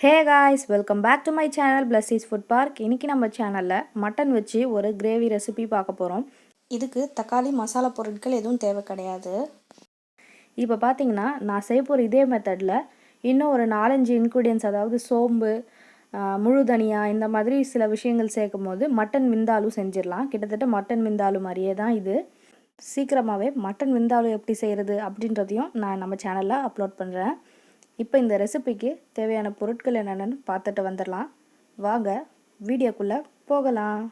Hey guys, welcome back to my channel Blessy's Food Park. இன்னைக்கு நம்ம சேனல்ல mutton வச்சு ஒரு கிரேவி ரெசிபி பார்க்க போறோம். இதுக்கு தக்காளி மசாலா பொருட்கள் எதுவும் தேவை கிடையாது. இப்போ பாத்தீங்கன்னா நான் செய்ய போற இதே மெத்தட்ல இன்னும் ஒரு 4-5 ingredients அதாவது சோம்பு, முழு தனியா இந்த மாதிரி சில விஷயங்கள் சேர்க்கும்போது மட்டன் விந்தாலு செஞ்சிரலாம். கிட்டத்தட்ட மட்டன் விந்தாலு மாதிரியே தான் இது. சீக்கிரமாவே மட்டன் விந்தாலு எப்படி செய்யறது அப்படின்றதையும் நான் நம்ம சேனல்ல அப்லோட் பண்றேன். இப்போ இந்த ரெசிபிக்கு தேவையான பொருட்கள் என்னென்னு பார்த்துட்டு வந்துடலாம். வாங்க வீடியோக்குள்ளே போகலாம்.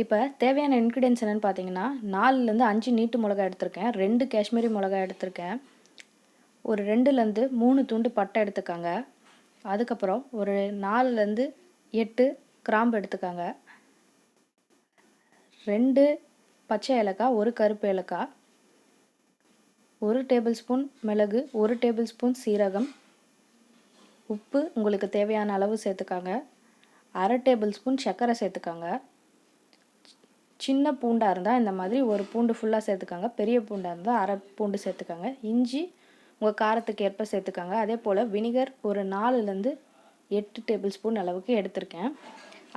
இப்போ தேவையான இன்க்ரீடியன்ஸ் என்னென்னு பார்த்தீங்கன்னா 4லேருந்து 5 நீட்டு மிளகாய் எடுத்திருக்கேன், 2 காஷ்மீரி மிளகாய் எடுத்திருக்கேன், ஒரு 2லேருந்து 3 துண்டு பட்டை எடுத்துக்காங்க, அதுக்கப்புறம் ஒரு 4லேருந்து 8 கிராம்பு எடுத்துக்காங்க, 2 பச்சை ஏலக்காய், 1 கருப்பு ஏலக்காய், 1 டேபிள் ஸ்பூன் மிளகு, 1 டேபிள் ஸ்பூன் சீரகம், உப்பு உங்களுக்கு தேவையான அளவு சேர்த்துக்காங்க, 1/2 டேபிள் ஸ்பூன் சர்க்கரை சேர்த்துக்காங்க. சின்ன பூண்டாக இருந்தால் இந்த மாதிரி ஒரு பூண்டு ஃபுல்லாக சேர்த்துக்காங்க, பெரிய பூண்டாக இருந்தால் 1/2 பூண்டு சேர்த்துக்காங்க, இஞ்சி உங்கள் காரத்துக்கு ஏற்ப சேர்த்துக்காங்க. அதே போல் வினிகர் ஒரு 4லேருந்து 8 டேபிள் ஸ்பூன் அளவுக்கு எடுத்திருக்கேன்.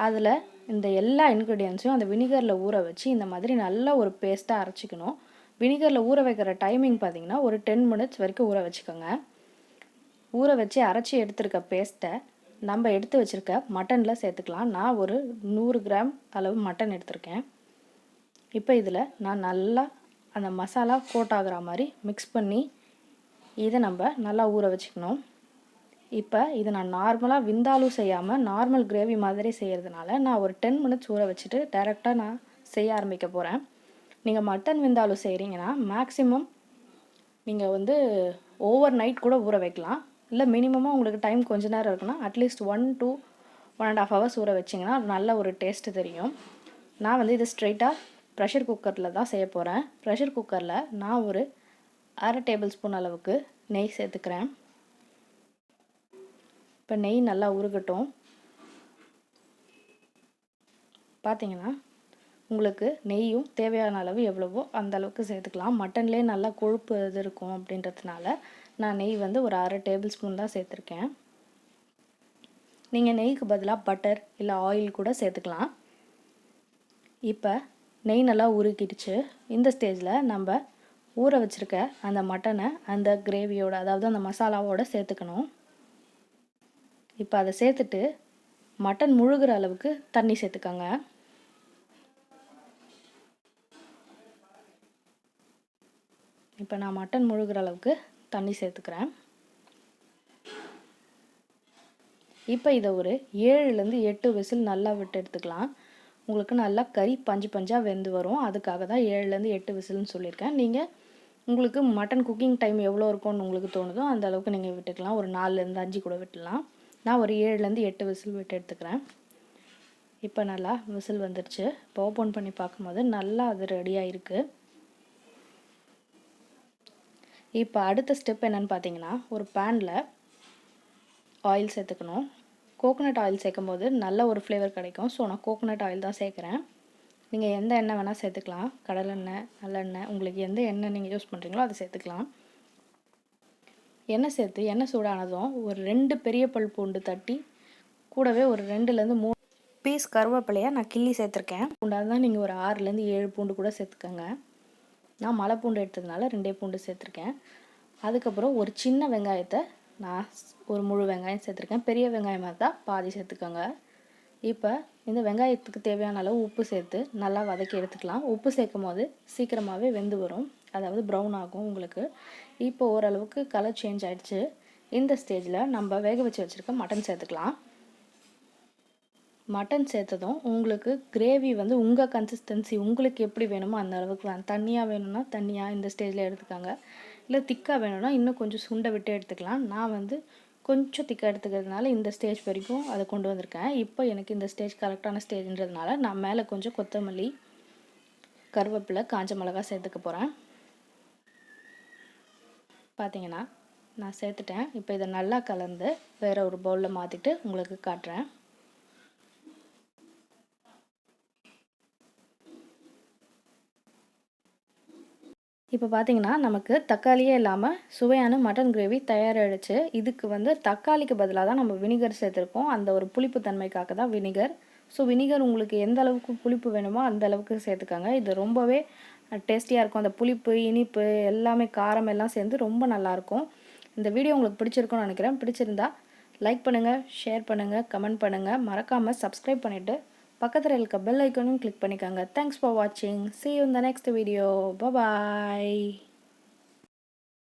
அதில் இந்த எல்லா இன்க்ரீடியன்ஸையும் அந்த வினிகரில் ஊற வச்சு இந்த மாதிரி நல்லா ஒரு பேஸ்ட்டாக அரைச்சிக்கணும். வினிகரில் ஊற வைக்கிற டைமிங் பார்த்திங்கன்னா ஒரு 10 மினிட்ஸ் வரைக்கும் ஊற வச்சுக்கோங்க. ஊற வச்சு அரைச்சி எடுத்துருக்க பேஸ்ட்டை நம்ம எடுத்து வச்சுருக்க மட்டனில் சேர்த்துக்கலாம். நான் ஒரு 100 கிராம் அளவு மட்டன் எடுத்திருக்கேன். இப்போ இதில் நான் நல்லா அந்த மசாலா கோட் ஆகிற மாதிரி மிக்ஸ் பண்ணி இதை நம்ம நல்லா ஊற வச்சுக்கணும். இப்போ இதை நான் நார்மலாக விந்தாலு செய்யாமல் நார்மல் கிரேவி மாதிரி செய்கிறதுனால நான் ஒரு 10 மினிட்ஸ் ஊற வச்சுட்டு டைரெக்டாக நான் செய்ய ஆரம்பிக்க போகிறேன். நீங்கள் மட்டன் விந்தாலு செய்கிறீங்கன்னா மேக்ஸிமம் நீங்கள் வந்து ஓவர் நைட் கூட ஊற வைக்கலாம். இல்லை மினிமமாக உங்களுக்கு டைம் கொஞ்ச நேரம் இருக்குன்னா அட்லீஸ்ட் 1 to 1.5 hours ஊற வச்சிங்கன்னா அது நல்ல ஒரு டேஸ்ட்டு தெரியும். நான் வந்து இது ஸ்ட்ரைட்டாக ப்ரெஷர் குக்கரில் தான் செய்ய போகிறேன். ப்ரெஷர் குக்கரில் நான் ஒரு 1/2 டேபிள் ஸ்பூன் அளவுக்கு நெய் சேர்த்துக்கிறேன். இப்போ நெய் நல்லா உருகட்டும். பார்த்தீங்கன்னா உங்களுக்கு நெய்யும் தேவையான அளவு எவ்வளவோ அந்த அளவுக்கு சேர்த்துக்கலாம். மட்டன்லேயே நல்லா கொழுப்பு இது இருக்கும் அப்படின்றதுனால நான் நெய் வந்து ஒரு 1/2 டேபிள் ஸ்பூன் தான் சேர்த்துருக்கேன். நீங்கள் நெய்க்கு பதிலாக பட்டர் இல்லை ஆயில் கூட சேர்த்துக்கலாம். இப்போ நெய் நல்லா உருக்கிடுச்சு. இந்த ஸ்டேஜில் நம்ம ஊற வச்சுருக்க அந்த மட்டனை அந்த கிரேவியோட அதாவது அந்த மசாலாவோட சேர்த்துக்கணும். இப்போ அதை சேர்த்துட்டு மட்டன் முழுகிற அளவுக்கு தண்ணி சேர்த்துக்கோங்க. இப்போ நான் மட்டன் முழுகிற அளவுக்கு தண்ணி சேர்த்துக்கிறேன். இப்போ இதை ஒரு 7லேருந்து 8 விசில் நல்லா விட்டு எடுத்துக்கலாம். உங்களுக்கு நல்லா கறி பஞ்சு பஞ்சாக வெந்து வரும். அதுக்காக தான் 7லேருந்து 8 விசில்னு சொல்லியிருக்கேன். நீங்கள் உங்களுக்கு மட்டன் குக்கிங் டைம் எவ்வளோ இருக்கும்னு உங்களுக்கு தோணுதோ அந்த அளவுக்கு நீங்கள் விட்டுக்கலாம். ஒரு 4லேருந்து 5 கூட விட்டுடலாம். நான் ஒரு 7லேருந்து 8 விசில் விட்டு எடுத்துக்கிறேன். இப்போ நல்லா விசில் வந்துடுச்சு. இப்போ ஓப்பன் பண்ணி பார்க்கும்போது நல்லா அது ரெடியாக இருக்குது. இப்போ அடுத்த ஸ்டெப் என்னென்னு பார்த்தீங்கன்னா ஒரு பேனில் ஆயில் சேர்த்துக்கணும். கோகோனட் ஆயில் சேர்க்கும் போது நல்ல ஒரு ஃப்ளேவர் கிடைக்கும். ஸோ நான் கோகோனட் ஆயில் தான் சேர்க்குறேன். நீங்கள் எந்த எண்ணெய் வேணால் சேர்த்துக்கலாம். கடலெண்ணெய், நல்லெண்ணெய், உங்களுக்கு எந்த எண்ணெய் நீங்கள் யூஸ் பண்ணுறீங்களோ அதை சேர்த்துக்கலாம். எண்ணெய் சேர்த்து எண்ணெய் சூடானதும் ஒரு 2 பெரிய பல் பூண்டு தட்டி கூடவே ஒரு 2லேருந்து 3 பீஸ் கருவேப்பிலையை நான் கிள்ளி சேர்த்துருக்கேன். பூண்டாக தான் நீங்கள் ஒரு 6லேருந்து 7 பூண்டு கூட சேர்த்துக்கோங்க. நான் மலை பூண்டு எடுத்ததுனால 2 பூண்டு சேர்த்துருக்கேன். அதுக்கப்புறம் ஒரு சின்ன வெங்காயத்தை நான் ஒரு முழு வெங்காயம் சேர்த்துருக்கேன். பெரிய வெங்காயமாக தான் பாதி சேர்த்துக்கோங்க. இப்போ இந்த வெங்காயத்துக்கு தேவையான அளவு உப்பு சேர்த்து நல்லா வதக்கி எடுத்துக்கலாம். உப்பு சேர்க்கும் போது சீக்கிரமாகவே வெந்து வரும், அதாவது ப்ரௌன் ஆகும் உங்களுக்கு. இப்போ ஓரளவுக்கு கலர் சேஞ்ச் ஆகிடுச்சு. இந்த ஸ்டேஜில் நம்ம வேக வச்சு வச்சுருக்க மட்டன் சேர்த்துக்கலாம். மட்டன் சேர்த்ததும் உங்களுக்கு கிரேவி வந்து உங்கள் கன்சிஸ்டன்சி உங்களுக்கு எப்படி வேணுமோ அந்த அளவுக்கு தண்ணியாக வேணும்னா தண்ணியாக இந்த ஸ்டேஜில் எடுத்துக்காங்க. இல்லை திக்காக வேணும்னா இன்னும் கொஞ்சம் சுண்டை விட்டு எடுத்துக்கலாம். நான் வந்து கொஞ்சம் திக்காக எடுத்துக்கிறதுனால இந்த ஸ்டேஜ் வரைக்கும் அதை கொண்டு வந்திருக்கேன். இப்போ எனக்கு இந்த ஸ்டேஜ் கரெக்டான ஸ்டேஜ்ன்றதுனால நான் மேலே கொஞ்சம் கொத்தமல்லி, கருவேப்பிலை, காஞ்ச மிளகாய் சேர்த்துக்க போகிறேன். பார்த்தீங்கன்னா நான் சேர்த்துட்டேன். இப்போ இதை நல்லா கலந்து வேறு ஒரு பவுலில் மாற்றிட்டு உங்களுக்கு காட்டுறேன். இப்போ பார்த்தீங்கன்னா நமக்கு தக்காளியே இல்லாமல் சுவையான மட்டன் கிரேவி தயாராகிடுச்சு. இதுக்கு வந்து தக்காளிக்கு பதிலாக தான் நம்ம வினிகர் சேர்த்துருக்கோம். அந்த ஒரு புளிப்பு தன்மைக்காக தான் வினிகர். ஸோ வினிகர் உங்களுக்கு எந்த அளவுக்கு புளிப்பு வேணுமோ அந்த அளவுக்கு சேர்த்துக்கோங்க. இது ரொம்பவே டேஸ்டியாக இருக்கும். அந்த புளிப்பு, இனிப்பு எல்லாமே காரம் எல்லாம் சேர்ந்து ரொம்ப நல்லாயிருக்கும். இந்த வீடியோ உங்களுக்கு பிடிச்சிருக்கும்னு நினைக்கிறேன். பிடிச்சிருந்தா லைக் பண்ணுங்கள், ஷேர் பண்ணுங்கள், கமெண்ட் பண்ணுங்கள். மறக்காமல் சப்ஸ்கிரைப் பண்ணிவிட்டு பக்கத்தில் இருக்க பெல் ஐக்கானையும் கிளிக் பண்ணிக்கோங்க. தேங்க்ஸ் ஃபார் வாட்சிங். See you in the next video. Bye bye.